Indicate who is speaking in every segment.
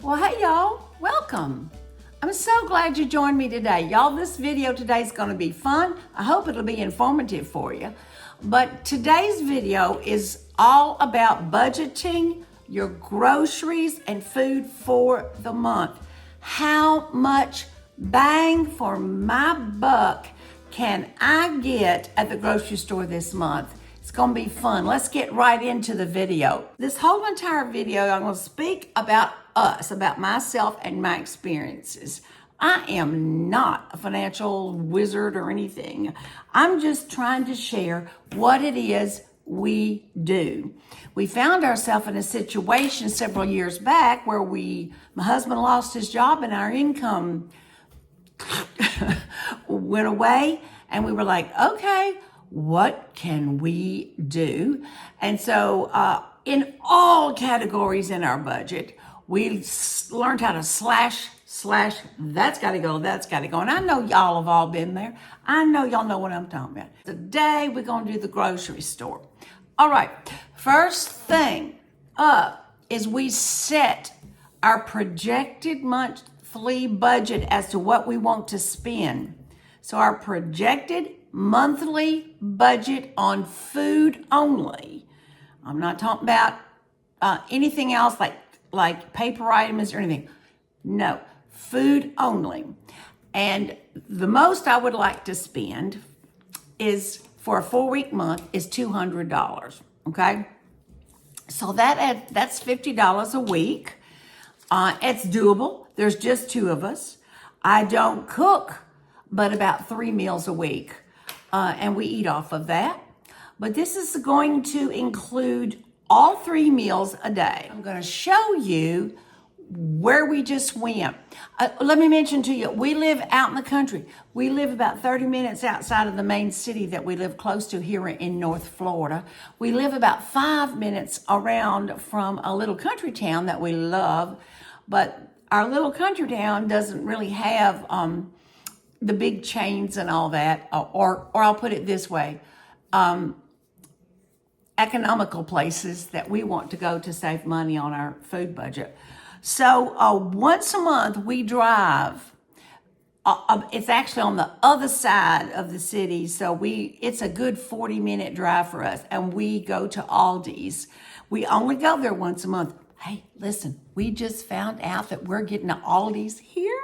Speaker 1: Well, hey y'all, welcome. I'm so glad you joined me today. Y'all, this video today is going to be fun. I hope it'll be informative for you. But today's video is all about budgeting your groceries and food for the month. How much bang for my buck can I get at the grocery store this month? It's gonna be fun. Let's get right into the video. This whole entire video, I'm gonna speak about us, about myself and my experiences. I am not a financial wizard or anything. I'm just trying to share what it is we do. We found ourselves in a situation several years back where my husband lost his job and our income went away, and we were like, okay, what can we do? And so in all categories in our budget, we learned how to slash, that's gotta go, that's gotta go. And I know y'all have all been there. I know y'all know what I'm talking about. Today, we're gonna do the grocery store. All right, first thing up is we set our projected monthly budget as to what we want to spend. So our projected monthly budget on food only. I'm not talking about anything else like paper items or anything. No, food only. And the most I would like to spend is, for a 4-week month, is $200, okay? So that's $50 a week. It's doable. There's just 2 of us. I don't cook but about 3 meals a week. And we eat off of that. But this is going to include all 3 meals a day. I'm going to show you where we just went. Let me mention to you, we live out in the country. We live about 30 minutes outside of the main city that we live close to here in North Florida. We live about 5 minutes around from a little country town that we love. But our little country town doesn't really have the big chains and all that, or I'll put it this way, economical places that we want to go to save money on our food budget. So once a month we drive. It's actually on the other side of the city, so it's a good 40-minute drive for us, and we go to ALDI's. We only go there once a month. Hey, listen, we just found out that we're getting to ALDI's here,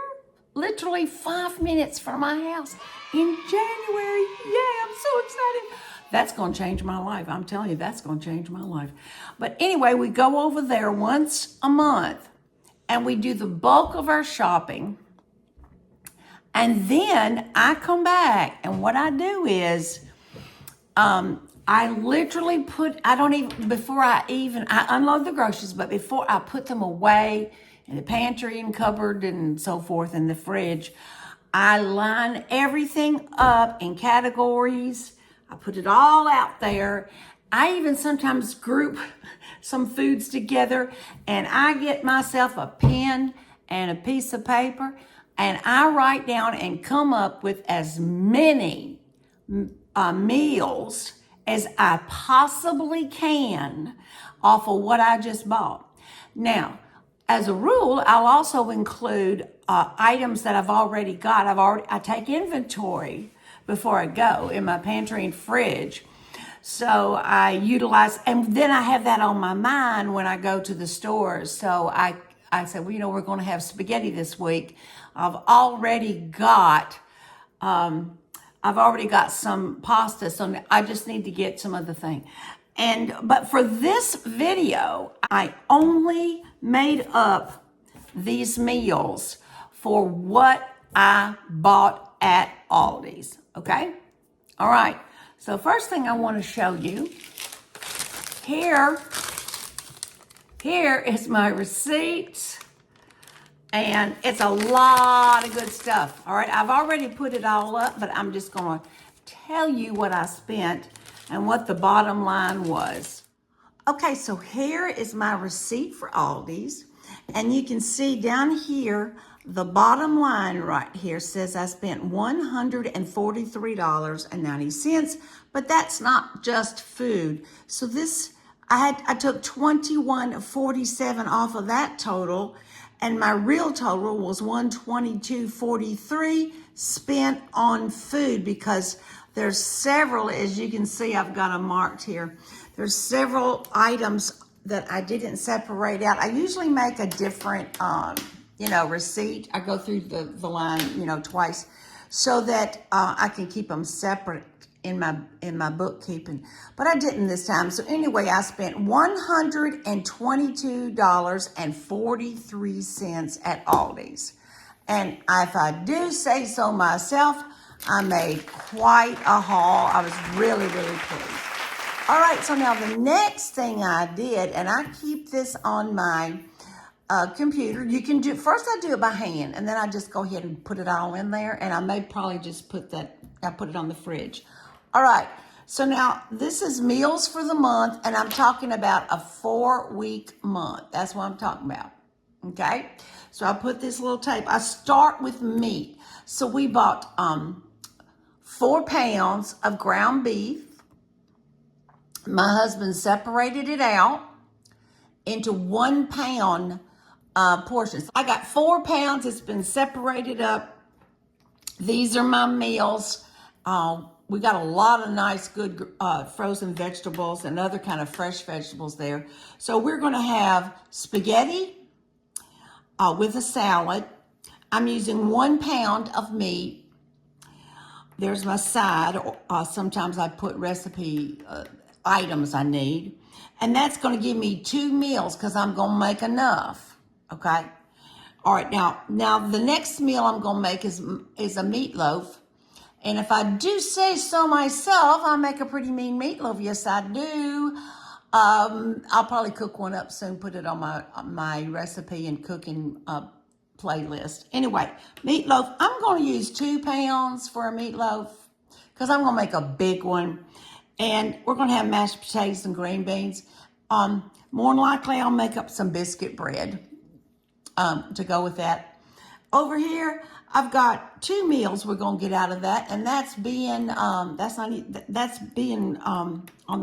Speaker 1: literally 5 minutes from my house in January. Yeah, I'm so excited. That's going to change my life. I'm telling you, that's going to change my life. But anyway, we go over there once a month and we do the bulk of our shopping. And then I come back, and what I do is I literally I unload the groceries, but before I put them away in the pantry and cupboard and so forth in the fridge, I line everything up in categories. I put it all out there. I even sometimes group some foods together, and I get myself a pen and a piece of paper, and I write down and come up with as many meals as I possibly can off of what I just bought. Now, as a rule, I'll also include items that I've already got. I take inventory before I go in my pantry and fridge. So I utilize, and then I have that on my mind when I go to the stores. So I said, well, we're going to have spaghetti this week. I've already got some pasta, so I just need to get some other thing. But for this video, I only made up these meals for what I bought at ALDI's, okay? All right, so first thing I want to show you, here is my receipt, and it's a lot of good stuff, all right? I've already put it all up, but I'm just going to tell you what I spent and what the bottom line was. Okay, so here is my receipt for ALDI's, and you can see down here, the bottom line right here says I spent $143.90, but that's not just food. So I took $21.47 off of that total, And my real total was $122.43 spent on food, because there's several, as you can see, I've got them marked here. There's several items that I didn't separate out. I usually make a different, receipt. I go through the line, twice, so that I can keep them separate in my bookkeeping, but I didn't this time. So anyway, I spent $122.43 at Aldi's, and if I do say so myself, I made quite a haul. I was really, really pleased. All right, so now the next thing I did, and I keep this on my computer. You can do, first I do it by hand, and then I just go ahead and put it all in there, and I may probably just put it on the fridge. All right, so now this is meals for the month, and I'm talking about a 4-week month. That's what I'm talking about, okay? So I put this little tape. I start with meat. So we bought 4 pounds of ground beef. My husband separated it out into 1 pound portions. I got 4 pounds. It's been separated up. These are my meals. We got a lot of nice, good frozen vegetables and other kind of fresh vegetables there. So we're going to have spaghetti with a salad. I'm using 1 pound of meat. There's my side. Sometimes I put recipe items I need. And that's going to give me 2 meals, because I'm going to make enough. Okay? All right, now the next meal I'm going to make is a meatloaf. And if I do say so myself, I make a pretty mean meatloaf. Yes, I do. I'll probably cook one up soon, put it on my recipe and cooking playlist. Anyway, meatloaf. I'm going to use 2 pounds for a meatloaf, because I'm going to make a big one. And we're going to have mashed potatoes and green beans. More than likely, I'll make up some biscuit bread to go with that. Over here, I've got 2 meals we're going to get out of that, and that's being on the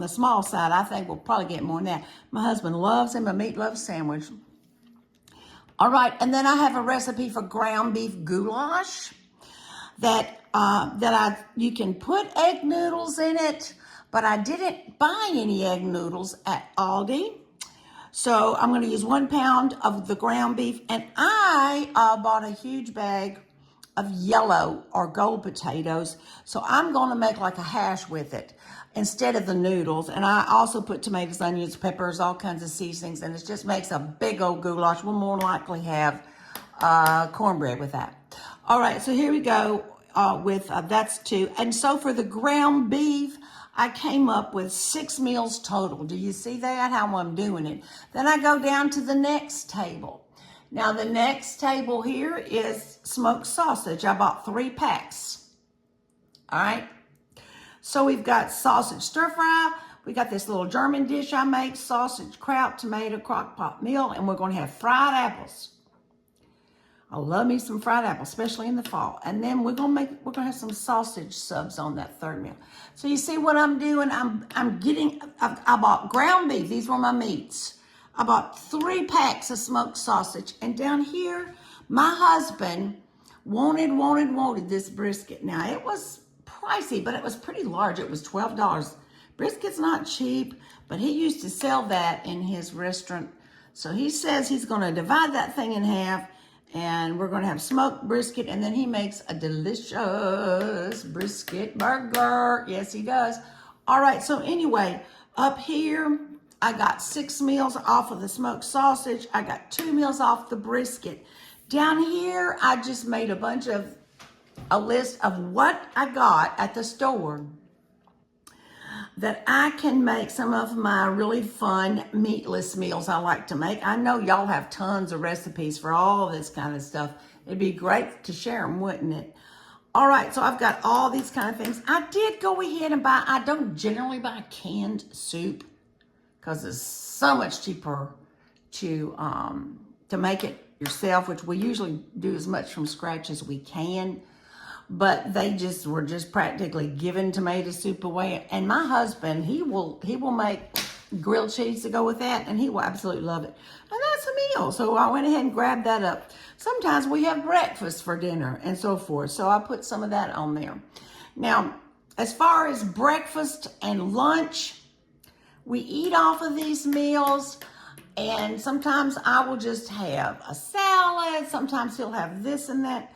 Speaker 1: small side. I think we'll probably get more than that. My husband loves him a meatloaf sandwich. All right, and then I have a recipe for ground beef goulash that you can put egg noodles in it, but I didn't buy any egg noodles at Aldi. So I'm going to use 1 pound of the ground beef, and I bought a huge bag of yellow or gold potatoes. So I'm going to make like a hash with it instead of the noodles. And I also put tomatoes, onions, peppers, all kinds of seasonings, and it just makes a big old goulash. We'll more likely have cornbread with that. All right, so here we go with that's 2. And so for the ground beef, I came up with 6 meals total. Do you see that, how I'm doing it? Then I go down to the next table. Now, the next table here is smoked sausage. I bought 3 packs. All right. So we've got sausage stir fry. We got this little German dish I make, sausage, kraut, tomato, crock pot meal, and we're going to have fried apples. I love me some fried apples, especially in the fall. And then we're gonna have some sausage subs on that 3rd meal. So you see what I'm doing? I bought ground beef. These were my meats. I bought 3 packs of smoked sausage. And down here, my husband wanted this brisket. Now, it was pricey, but it was pretty large. It was $12. Brisket's not cheap, but he used to sell that in his restaurant. So he says he's going to divide that thing in half, and we're going to have smoked brisket, and then he makes a delicious brisket burger. Yes, he does. All right, so anyway, up here, I got 6 meals off of the smoked sausage. I got 2 meals off the brisket. Down here, I just made a list of what I got at the store that I can make some of my really fun meatless meals I like to make. I know y'all have tons of recipes for all this kind of stuff. It'd be great to share them, wouldn't it? All right, so I've got all these kind of things. I did go ahead and I don't generally buy canned soup because it's so much cheaper to make it yourself, which we usually do as much from scratch as we can. But they were just practically giving tomato soup away. And my husband, he will make grilled cheese to go with that, and he will absolutely love it. And that's a meal, so I went ahead and grabbed that up. Sometimes we have breakfast for dinner and so forth, so I put some of that on there. Now, as far as breakfast and lunch, we eat off of these meals, and sometimes I will just have a salad. Sometimes he'll have this and that.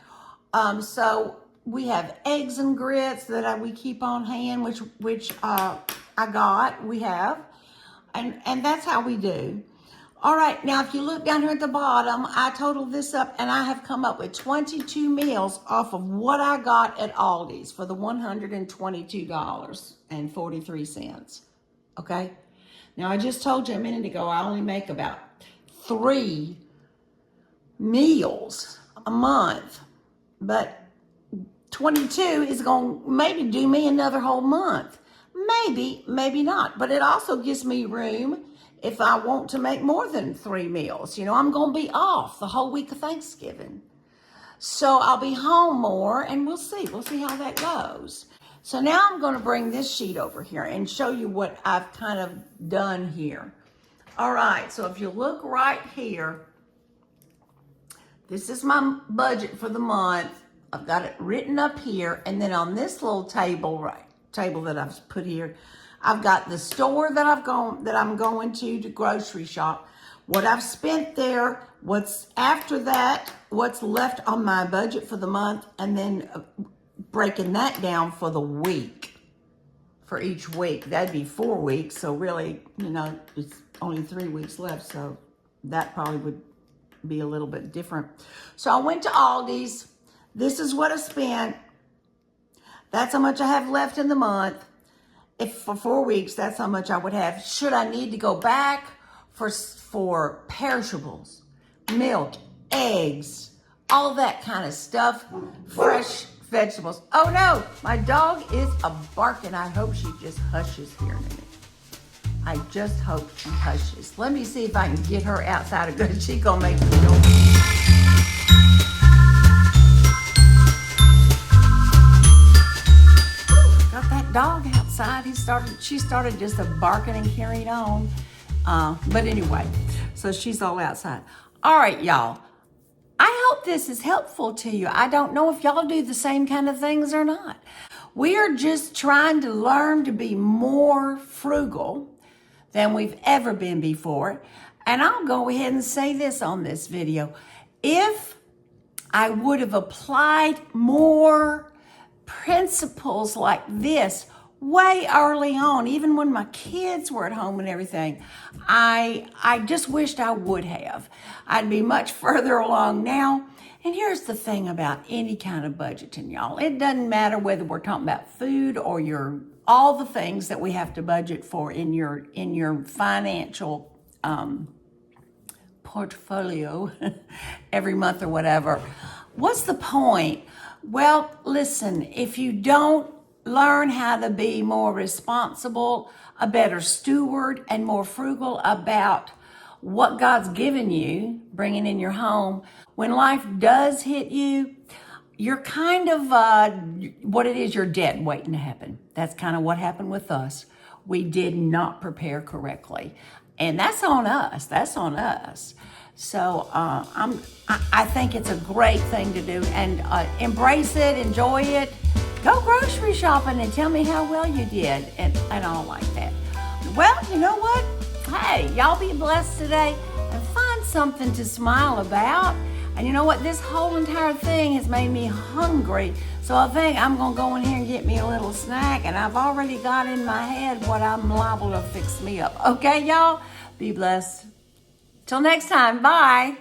Speaker 1: So we have eggs and grits that we keep on hand, which I got. We have, and that's how we do. All right, now if you look down here at the bottom, I totaled this up, and I have come up with 22 meals off of what I got at Aldi's for the $122.43. Okay? Now, I just told you a minute ago, I only make about 3 meals a month, but 22 is going to maybe do me another whole month. Maybe, maybe not, but it also gives me room if I want to make more than 3 meals. You know, I'm going to be off the whole week of Thanksgiving. So I'll be home more, and we'll see. We'll see how that goes. So now I'm going to bring this sheet over here and show you what I've kind of done here. All right, so if you look right here, this is my budget for the month. I've got it written up here, and then on this little table that I've put here, I've got the store that I'm going to grocery shop, what I've spent there, what's after that, what's left on my budget for the month, and then breaking that down for the week, for each week. That'd be 4 weeks, so really, you know, it's only 3 weeks left, so that probably would be a little bit different. So I went to Aldi's. This is what I spent. That's how much I have left in the month. If for 4 weeks, that's how much I would have. Should I need to go back for perishables, milk, eggs, all that kind of stuff, fresh vegetables. Oh no, my dog is a barking. I hope she just hushes here in a minute. I just hope she hushes. Let me see if I can get her outside of good. She's gonna make me go. Got that dog outside. She started just barking and carrying on. But anyway, so she's all outside. All right, y'all. I hope this is helpful to you. I don't know if y'all do the same kind of things or not. We are just trying to learn to be more frugal than we've ever been before. And I'll go ahead and say this on this video. If I would have applied more principles like this way early on, even when my kids were at home and everything, I just wished I would have. I'd be much further along now. And here's the thing about any kind of budgeting, y'all. It doesn't matter whether we're talking about food or all the things that we have to budget for in your financial portfolio every month or whatever. What's the point? Well, listen, if you don't learn how to be more responsible, a better steward, and more frugal about what God's given you, bringing in your home, when life does hit you, you're kind of, what it is, you're dead waiting to happen. That's kind of what happened with us. We did not prepare correctly. And that's on us. That's on us. So I think it's a great thing to do, and embrace it, enjoy it. Go grocery shopping and tell me how well you did, and all like that. Well, you know what? Hey, y'all be blessed today and find something to smile about. And you know what? This whole entire thing has made me hungry. So I think I'm going to go in here and get me a little snack. And I've already got in my head what I'm liable to fix me up. Okay, y'all? Be blessed. Till next time. Bye.